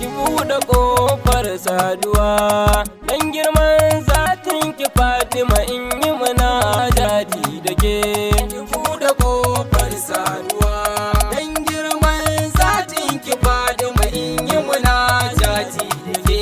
ki buɗe ƙofar saduwa dan girman zatin ki Fatima in yi munajati da ke. Ki buɗe ƙofar saduwa dan girman zatin ki Fatima in yi munajati da ke.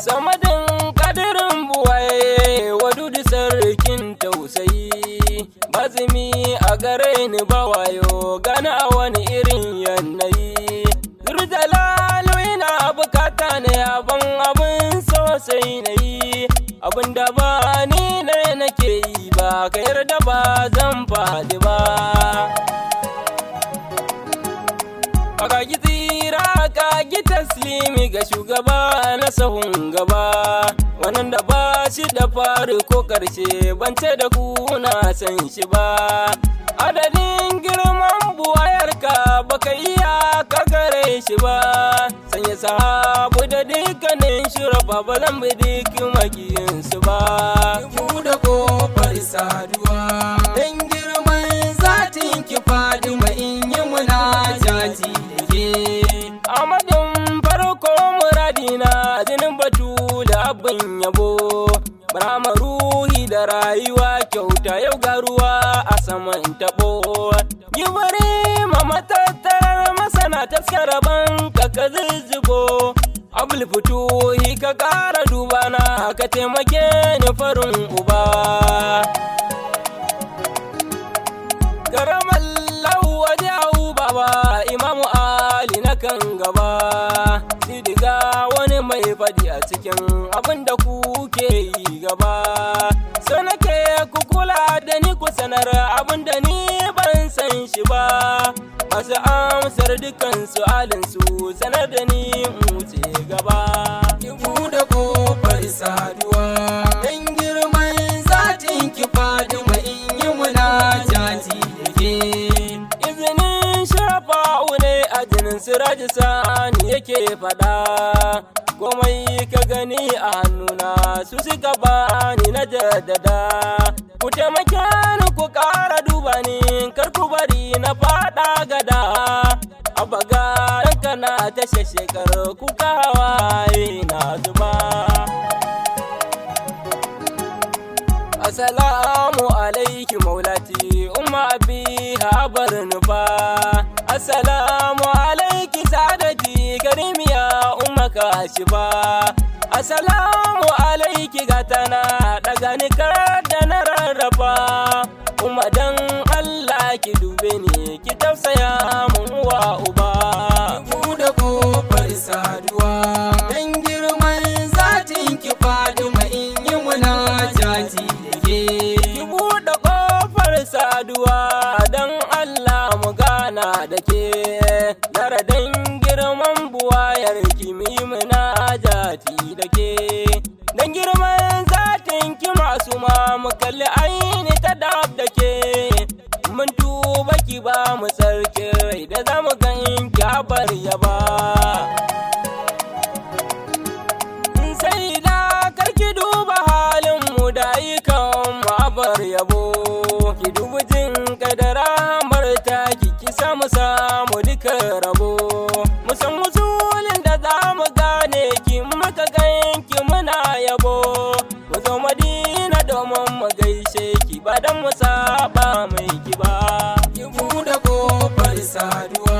Samadin kadirin buwaye wadudu sarkin tausayi, bazumi a gare ni bawayo gana a wani irin yanayi. Zurjalalu ina bukata ne abin sosai na yi, abin da ba ni ne nake yi ba, ka yarda ba zan faɗi ba. Kaki tsira kaki taslimi ga shugaba na sahun gaba, wannan da ba shi da fari ko karshe bance da ku na san shi ba. Adadin girman buwayarka baka iya ka gare shi ba, sanya sahabu da dukkanin shurafa ba zan bi duk makiyinsu ba. Ki buɗe ƙofar saduwa dan girman zatin ki Fatima in yi munajati da ke. Amadin farko muradina jinin batu da abin yabo, Brahma ruhi da rayuwa kyauta yau ga ruwa a saman tabo. Yi bari ma matattarar masana taskara banka ka zuzzubo, abul fituhi ka ƙara dubana ka taimake ni farin uba. Karamar lauwa jahu baba Imamu Ali na kan gaba, sidiga wani mai faɗi a cikin abin da kuke yi gaba. So nake ku kula da ni ku sanar abin da ni ban san shi ba, masu amsar dukan su'alinsu sanar da ni wuce gaba. Ki buɗe ƙofar saduwa dan girman zatin ki Fatima in yi munajati da ke. Izinin shafa'u ne a jinin siraji sani yake faɗa, komai ka gani a hannuna su suka bani na jaddada. Ku taimake ni ku ƙara duba ni kar ku bari na faɗa gada, a baga ranka na ta shekar kuka hawaye na zuba. Assalamu alaiki maulati umma abi habar nufa, assalamu alaiki sadati karimiya umma kashifa, assalamu alaiki gatana daga ni kar da na rarrafa. Umma dan Allah ki dube ni ki tausaya mun wa uba. Ki buɗe ƙofar saduwa dan girman zatin ki Fatima in yi munajati da ke. Ki buɗe ƙofar saduwa don Allah mu gana da ke, daradan girman buwayar kimi munajati da ke. Don girman zatin ki masu ma mu kalli aini ta dab da ke, mun tuba ki ba mu sarkin rai da za mu gan ki habar yaba. Sai da karki duba halin mu da ayyukan mabar yabo, ki dubi jin kadara marta ki samu duka rabo. Musan musulin da za mu gane ki maka ganki muna yabo, mu zo Madina domin mu gaishe ki ba dan mu saba mai ki ba. Ki buɗe ƙofar saduwa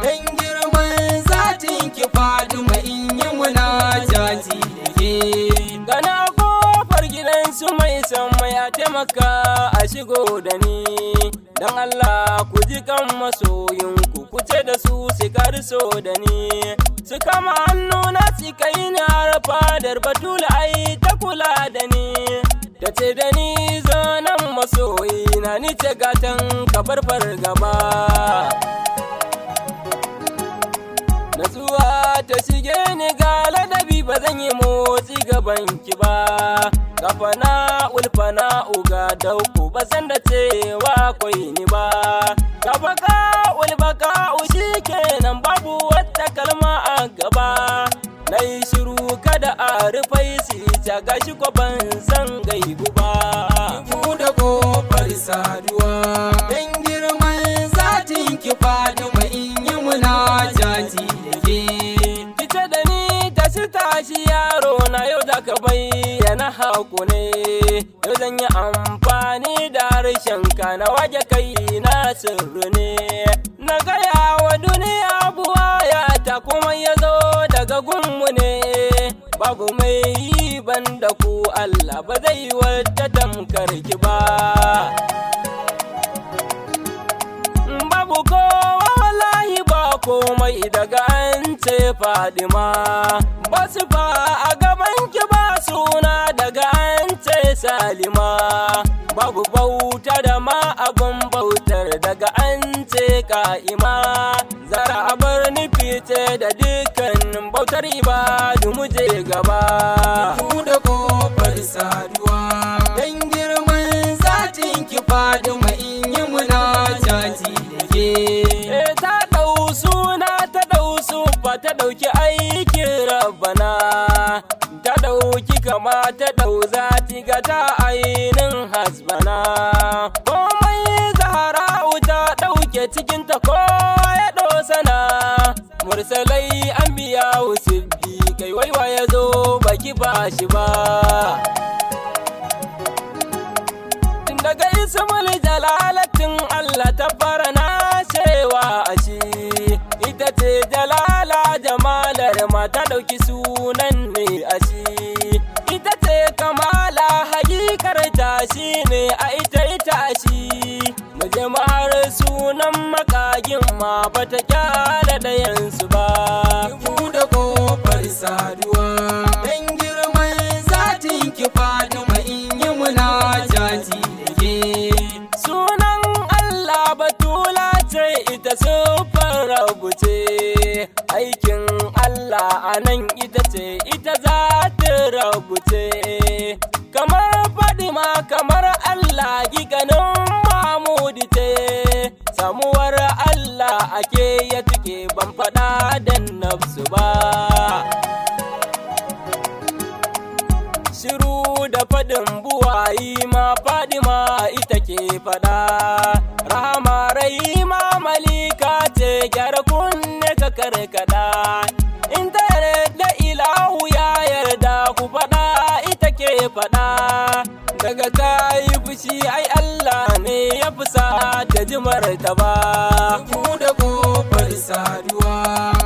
dan girman zatin ki Fatima in yi munajati da ke. Gana kofar gidansu mai sama ya taimaka a shigo da ni, don Allah ku ji kan masoyinku ku ce da su karso da ni, su kama hannu na su kai ni har fadar Batula ai ta kula da ni, ta ce da ni zo nan masoyi na ni ce gatan kabar fargaba. Natsuwa ta shige ni ga ladabi ba zan yi motsi gaban ki ba, kafana ulfana uga dauku ba san da cewa akwai ni ba, kafaka ulbaka ushi kenan babu wata kalma a gaba. Na yi shiru kada a rufai su ta gashi ko ban san gaibu ba. Ki buɗe saduwa. Dan girman zatin ki Fatima in yi munajati da ke. Kice da ni tashi yaro na yau da ka bayyana haku ne. Yau zan yi amfani da harshen ka na waje kai na sirri ne. Na gaya wa duniya buwaya ta kuma ya zo daga gunmu ne. Babu mai yi banda ku Allah ba zai wata tamkar ki ba. Babu kowa wallahi ba komai daga an ce Fadima. Ba su fa a gaban ki ba suna daga an ce Salima. Babu bauta da ma abun bautar daga an ce Ka'ima. Zara a bar nufi ce da dukkan bautar ibadu mu je gaba. Ku da kofar saduwa. Dan girman zatin ki Fatima in yi munajati da ke. Ta ɗau suna ta ɗau sufa ta ɗauki aikin Rabbana. Ta ɗauki kama ta ɗau zati ga ta ainin hasbana. Komai Zahra'u ta ɗauke cikinta ko ya ɗosana. Mursalai an biya siddi kai waiwa ya zo baki ba shi ba. Daga ismul jalalatin Allah ta fara na cewa ashi. Ita ce jalala jamalar ma ta ɗauki sunan ne ashi. Ita ce kamala hakikar ta shi ne a ita shi. Muje har sunan makagin ma bata kyala ɗayansu ba. Ku da kofar saduwa. Dan girman zatin ki Fatima in yi munajati da ke. Sunan Allah batula ce ita siffar Rabbu ce. Aikin Allah a nan ita ce ita zatin Rabbu ce. Kamar Fadima kamar Allah giganin Mahmudi ce. Samuwar Allah ake ya tuke ban faɗa dan nafsu ba. Shiru da faɗin buwayi ma Fadima ita ke faɗa. Rahama Rahima Malika ce gyara kunne ka karkada. In ta yarda ilahu ya yarda ku faɗa ita ke faɗa. Daga ta yi fushi ai Allah ne ya fusa ta jimar ta ba. Ku da kofar saduwa.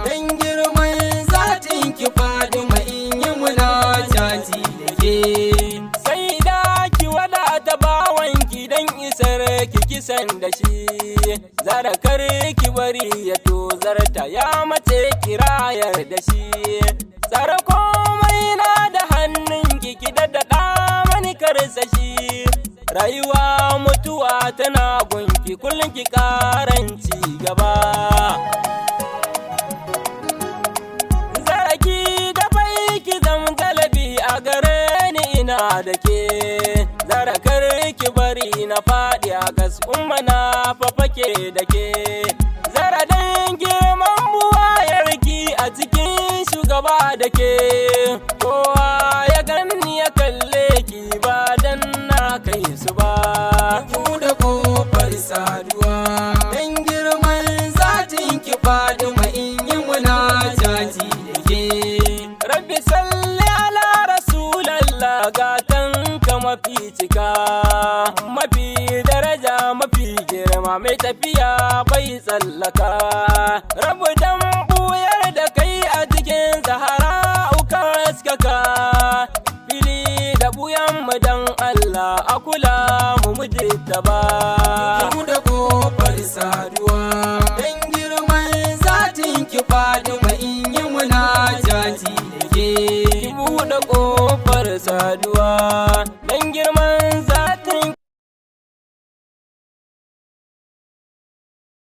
Dan girman zatin ki Fatima in yi munajati da ke. Sai da ki wadata bawanki dan isar ki kisan da shi. Zara kar ki bari ya tozarta ya mace kirayar da shi. Tsara komai na da hannun ki daddada mani karsa shi. Rayuwa mutuwa tana gunki kullum ki karanci gaba. Zaraki da bai ki zam galabi a gare ni ina da ke. Zarakar ki bari na faɗi a gas umma na fafake da ke. Zara dan girman buwayarki a cikin shugaba da ke. Kowa ya ganni ya kalle ki ba dan na kai su ba. Ku da kofar saduwa. Dan girman zatin ki Fatima in yi munajati da ke. Rabbi salli ala rasulallah gatan ka mafi cika. Mafi daraja mafi girma mai tafiya bai tsallaka. Rabu dan buyar da kai a cikin Zahra'u ka haskaka. Fili da buyan mu dan Allah a kula mu mujita ba. Ku da kofar saduwa. Dan girman zatin ki Fatima in yi munajati da ke. Ki buɗe ƙofar saduwa.